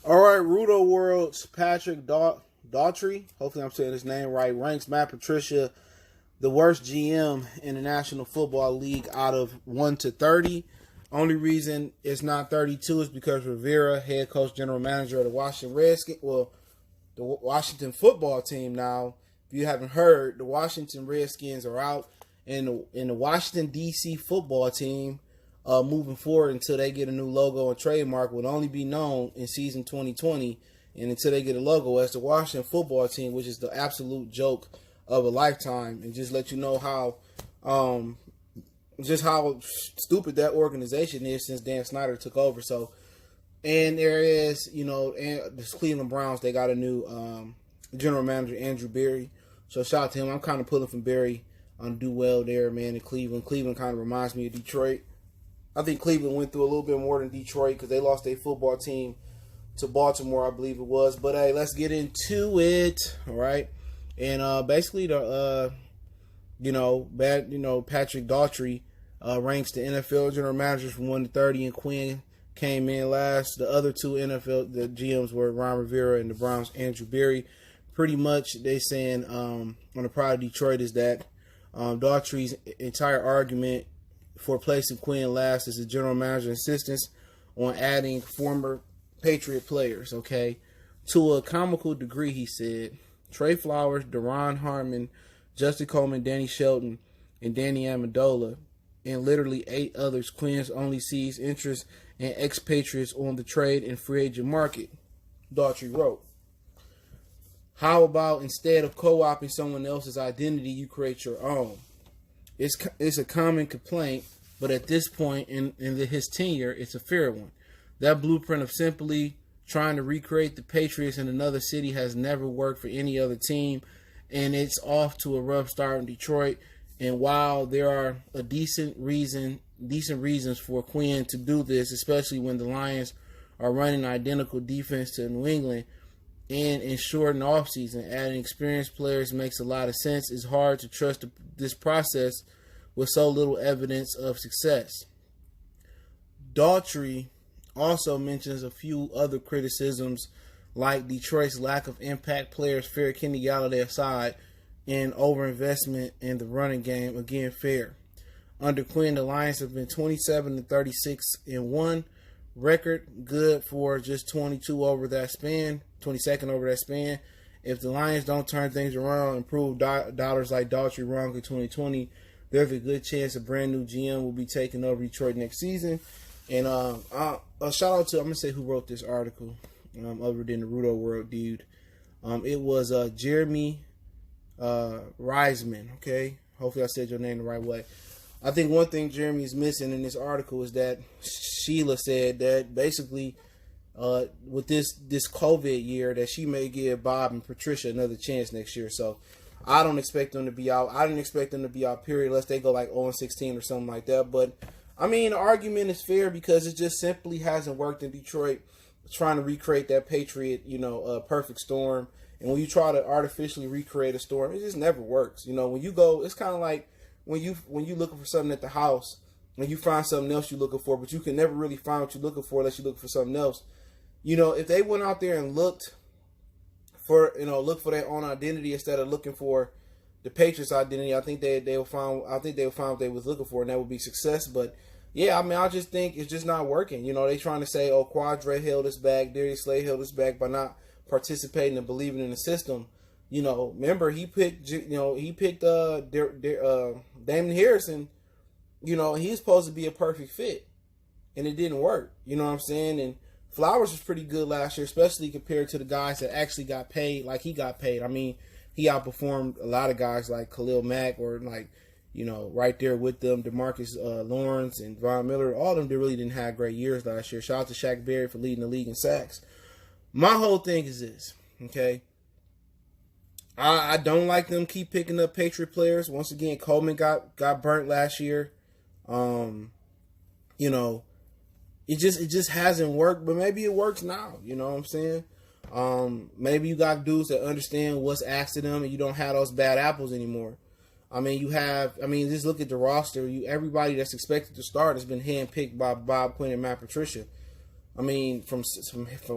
All right, RotoWorld's Patrick Daughtry, hopefully I'm saying his name right, ranks Matt Patricia the worst GM in the National Football League out of 1 to 30. Only reason it's not 32 is because Rivera, head coach, general manager of the Washington Redskins, the Washington football team now, if you haven't heard, the Washington Redskins are out, and the Washington, D.C. football team moving forward until they get a new logo and trademark will only be known in season 2020 and until they get a logo as the Washington football team, which is the absolute joke of a lifetime, and just let you know how just how stupid that organization is since Dan Snyder took over. So, and there is, and the Cleveland Browns, they got a new general manager, Andrew Berry. So shout out to him. I'm kind of pulling from Berry on do well there, man, in Cleveland. Cleveland kind of reminds me of Detroit. I think Cleveland went through a little bit more than Detroit because they lost their football team to Baltimore, I believe it was. But hey, let's get into it, all right? And basically, Patrick Daughtry ranks the NFL general managers from 1 to 30, and Quinn came in last. The other two the GMs were Ron Rivera and the Browns' Andrew Berry. Pretty much, they saying on the Pride of Detroit is that Daughtry's entire argument for placing Quinn last is the general manager insistence on adding former Patriot players, okay? To a comical degree, he said. Trey Flowers, Deron Harmon, Justin Coleman, Danny Shelton, and Danny Amendola, and literally 8 others. Quinn's only sees interest in expatriates on the trade and free agent market, Daughtry wrote. How about instead of co-opting someone else's identity, you create your own? It's a common complaint, but at this point in his tenure, it's a fair one. That blueprint of simply trying to recreate the Patriots in another city has never worked for any other team, and it's off to a rough start in Detroit. And while there are decent reasons for Quinn to do this, especially when the Lions are running identical defense to New England, and in shortened offseason, adding experienced players makes a lot of sense. It's hard to trust this process with so little evidence of success. Daughtry also mentions a few other criticisms, like Detroit's lack of impact players, fair Kenny Galladay aside, and overinvestment in the running game. Again, fair. Under Quinn, the Lions have been 27-36-1. Record good for just 22 over that span, 22nd over that span. If the Lions don't turn things around and prove dollars like Daughtry wrong in 2020, there's a good chance a brand new GM will be taking over Detroit next season. And a shout out to, I'm going to say who wrote this article, other than the RotoWorld dude. It was Jeremy Reisman, okay? Hopefully I said your name the right way. I think one thing Jeremy is missing in this article is that Sheila said that basically with this COVID year that she may give Bob and Patricia another chance next year. So I don't expect them to be out. I didn't expect them to be out, period, unless they go like 0-16 or something like that. But, I mean, the argument is fair because it just simply hasn't worked in Detroit trying to recreate that Patriot, perfect storm. And when you try to artificially recreate a storm, it just never works. When you go, it's kind of like when you looking for something at the house and you find something else you're looking for, but you can never really find what you're looking for unless you look for something else. If they went out there and look for their own identity instead of looking for the Patriots' identity, I think they will find what they was looking for, and that would be success. But yeah, I mean, I just think it's just not working. They trying to say, oh, Quadre held us back, Darius Slay held us back by not participating and believing in the system. Remember he picked Damon Harrison. He's supposed to be a perfect fit, and it didn't work. You know what I'm saying? And Flowers was pretty good last year, especially compared to the guys that actually got paid like he got paid. I mean, he outperformed a lot of guys like Khalil Mack or right there with them, DeMarcus Lawrence and Von Miller. All of them really didn't have great years last year. Shout out to Shaq Berry for leading the league in sacks. My whole thing is this, okay? I don't like them keep picking up Patriot players. Once again, Coleman got burnt last year. It just hasn't worked, but maybe it works now. You know what I'm saying? Maybe you got dudes that understand what's asked of them, and you don't have those bad apples anymore. Just look at the roster. Everybody that's expected to start has been handpicked by Bob Quinn and Matt Patricia. I mean, from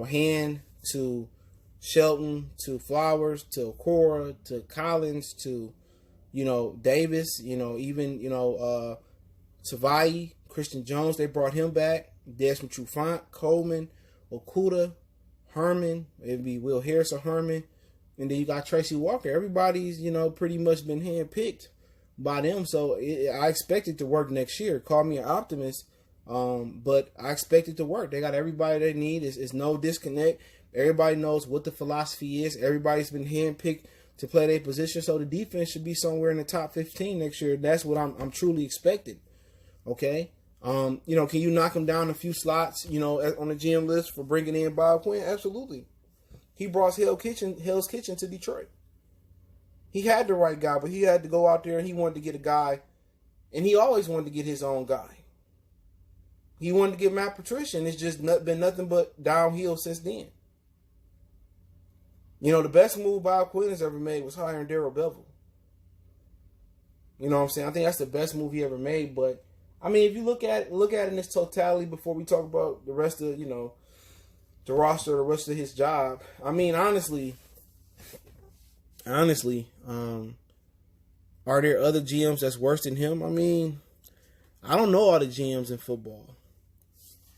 Hand to Shelton to Flowers to Okora to Collins to, Davis, even, Savai, Christian Jones, they brought him back. Desmond Trufant, Coleman, Okuda, Herman, it'd be Will Harris or Herman. And then you got Tracy Walker. Everybody's, pretty much been handpicked by them. So I expect it to work next year. Call me an optimist, but I expect it to work. They got everybody they need. It's no disconnect. Everybody knows what the philosophy is. Everybody's been handpicked to play their position. So the defense should be somewhere in the top 15 next year. That's what I'm truly expecting. Okay? Can you knock them down a few slots, on the GM list for bringing in Bob Quinn? Absolutely. He brought Hell's Kitchen to Detroit. He had the right guy, but he had to go out there and he wanted to get a guy, and he always wanted to get his own guy. He wanted to get Matt Patricia, and it's just been nothing but downhill since then. The best move Bob Quinn has ever made was hiring Darrell Bevell. You know what I'm saying? I think that's the best move he ever made, but I mean, if you look at it in its totality before we talk about the rest of, the roster, the rest of his job. I mean, honestly, are there other GMs that's worse than him? I mean, I don't know all the GMs in football.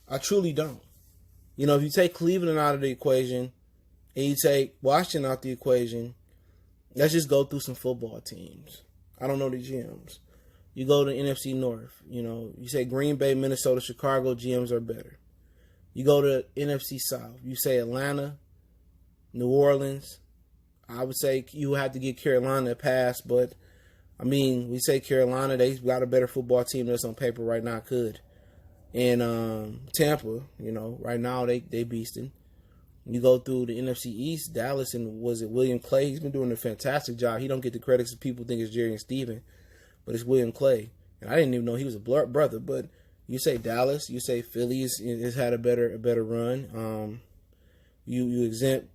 I truly don't. If you take Cleveland out of the equation and you take Washington out the equation, let's just go through some football teams. I don't know the GMs. You go to NFC North, you say Green Bay, Minnesota, Chicago, GMs are better. You go to NFC South, you say Atlanta, New Orleans. I would say you have to give Carolina a pass, but, I mean, we say Carolina, they've got a better football team that's on paper right now could. And Tampa, right now they beasting. You go through the NFC East, Dallas, and was it William Clay? He's been doing a fantastic job. He don't get the credits that people think it's Jerry and Steven, but it's William Clay. And I didn't even know he was a brother, but you say Dallas, you say Philly has had a better run. You exempt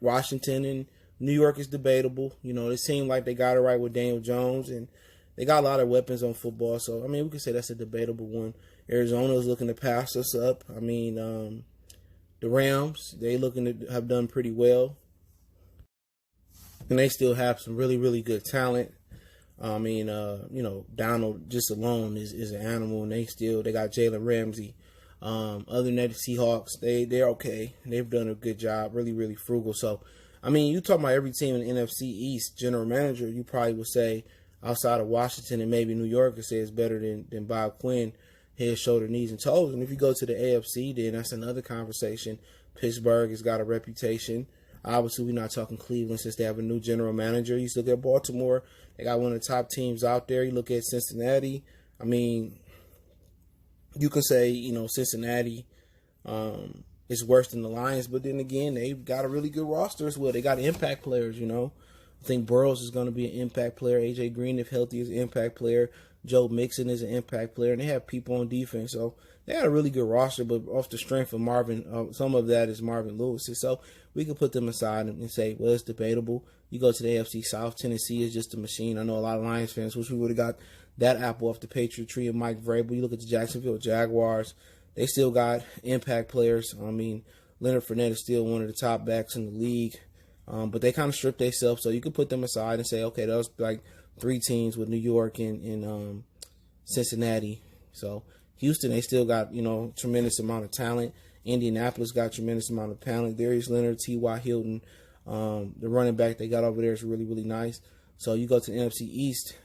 Washington, and New York is debatable. It seemed like they got it right with Daniel Jones, and they got a lot of weapons on football. So I mean, we could say that's a debatable one. Arizona is looking to pass us up. I mean, the Rams, they looking to have done pretty well, and they still have some really, really good talent. I mean, Donald just alone is an animal, and they got Jalen Ramsey. Other than that, the Seahawks, they're okay. They've done a good job, really, really frugal. So, I mean, you talking about every team in the NFC East general manager, you probably would say outside of Washington and maybe New York, could say it's better than Bob Quinn, head, shoulder, knees, and toes. And if you go to the AFC, then that's another conversation. Pittsburgh has got a reputation. Obviously, we're not talking Cleveland since they have a new general manager. You look at Baltimore, they got one of the top teams out there. You look at Cincinnati. I mean, you can say, Cincinnati is worse than the Lions, but then again, they've got a really good roster as well. They got impact players, I think Burrows is going to be an impact player. A.J. Green, if healthy, is an impact player. Joe Mixon is an impact player, and they have people on defense. So they got a really good roster, but off the strength of Marvin, some of that is Marvin Lewis. So we can put them aside and say, well, it's debatable. You go to the AFC South, Tennessee is just a machine. I know a lot of Lions fans wish we would have got that apple off the Patriot tree of Mike Vrabel. You look at the Jacksonville Jaguars, they still got impact players. I mean, Leonard Fournette is still one of the top backs in the league. But they kind of stripped themselves, so you could put them aside and say, okay, those like three teams with New York and Cincinnati. So Houston, they still got, tremendous amount of talent. Indianapolis got tremendous amount of talent. Darius Leonard, T.Y. Hilton, the running back they got over there is really, really nice. So you go to the NFC East,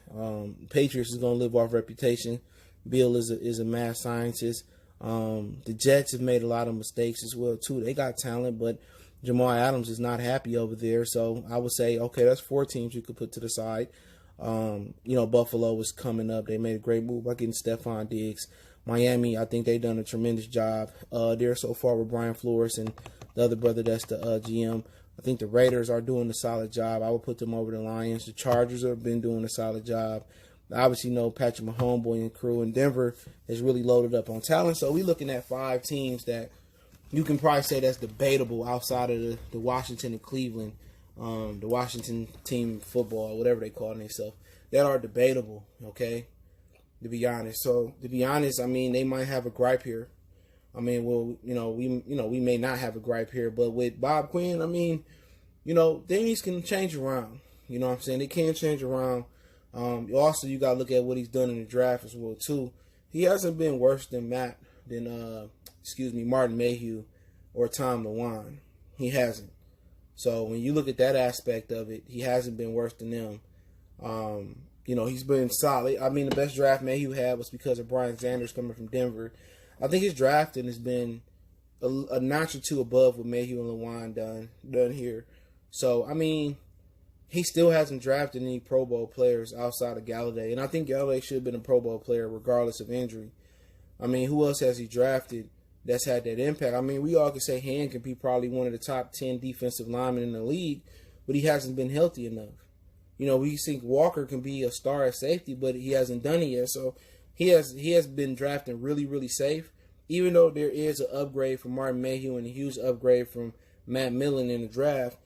Patriots is going to live off reputation. Bill is a mad scientist. The Jets have made a lot of mistakes as well, too. They got talent, but Jamal Adams is not happy over there. So I would say, okay, that's four teams you could put to the side. Buffalo is coming up. They made a great move by getting Stephon Diggs. Miami, I think they've done a tremendous job there so far with Brian Flores and the other brother that's the GM. I think the Raiders are doing a solid job. I would put them over the Lions. The Chargers have been doing a solid job. Obviously, Patrick Mahomes and crew. And Denver is really loaded up on talent. So we're looking at five teams that you can probably say that's debatable outside of the Washington and Cleveland, the Washington team football, whatever they call themselves, that are debatable, okay? to be honest. So to be honest, I mean, they might have a gripe here. I mean, well, we may not have a gripe here, but with Bob Quinn, I mean, things can change around. You know what I'm saying? They can change around. Also, you got to look at what he's done in the draft as well too. He hasn't been worse than Martin Mayhew or Tom LeWan. He hasn't. So when you look at that aspect of it, he hasn't been worse than them. He's been solid. I mean, the best draft Mayhew had was because of Brian Sanders coming from Denver. I think his drafting has been a notch or two above what Mayhew and LeWan done here. So, I mean, he still hasn't drafted any Pro Bowl players outside of Galladay. And I think Galladay should have been a Pro Bowl player regardless of injury. I mean, who else has he drafted that's had that impact? I mean, we all can say Han can be probably one of the top 10 defensive linemen in the league, but he hasn't been healthy enough. We think Walker can be a star at safety, but he hasn't done it yet. So he has been drafting really, really safe, even though there is an upgrade from Martin Mayhew and a huge upgrade from Matt Millen in the draft.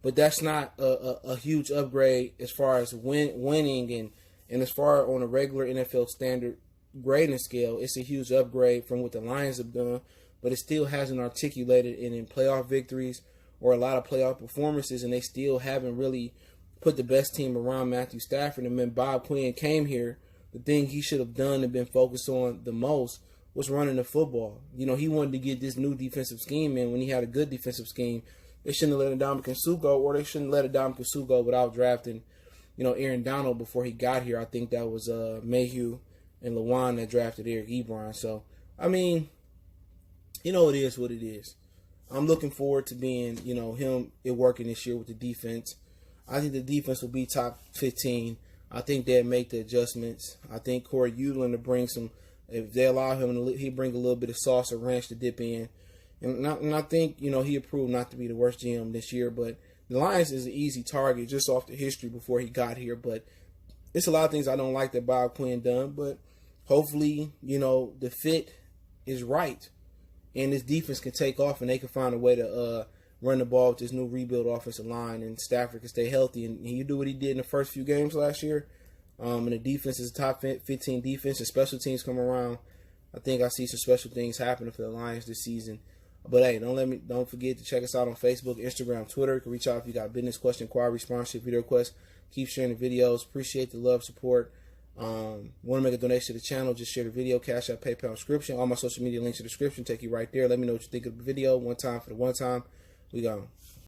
But that's not a huge upgrade as far as winning and as far on a regular NFL standard grading scale. It's a huge upgrade from what the Lions have done, but it still hasn't articulated in playoff victories or a lot of playoff performances, and they still haven't really put the best team around Matthew Stafford. And when Bob Quinn came here, the thing he should have done and been focused on the most was running the football. He wanted to get this new defensive scheme in when he had a good defensive scheme. They shouldn't have let Ndamukong Suh go, or they shouldn't let Ndamukong Suh go without drafting, Aaron Donald before he got here. I think that was Mayhew and LeWan that drafted Eric Ebron. So, I mean, it is what it is. I'm looking forward to being, him working this year with the defense. I think the defense will be top 15. I think they'll make the adjustments. I think Corey Utlin to bring some, if they allow him, he'll bring a little bit of sauce or ranch to dip in. And I think, he proved not to be the worst GM this year, but the Lions is an easy target just off the history before he got here. But it's a lot of things I don't like that Bob Quinn done, but hopefully, the fit is right and this defense can take off and they can find a way to run the ball with this new rebuild offensive line and Stafford can stay healthy. And he do what he did in the first few games last year. And the defense is a top 15 defense. The special teams come around. I think I see some special things happening for the Lions this season. But hey, don't forget to check us out on Facebook, Instagram, Twitter. You can reach out if you got business, question, inquiry, sponsorship, video requests. Keep sharing the videos. Appreciate the love, support. Want to make a donation to the channel? Just share the video, Cash App, PayPal description. All my social media links in the description. Take you right there. Let me know what you think of the video. One time for the one time. We gone.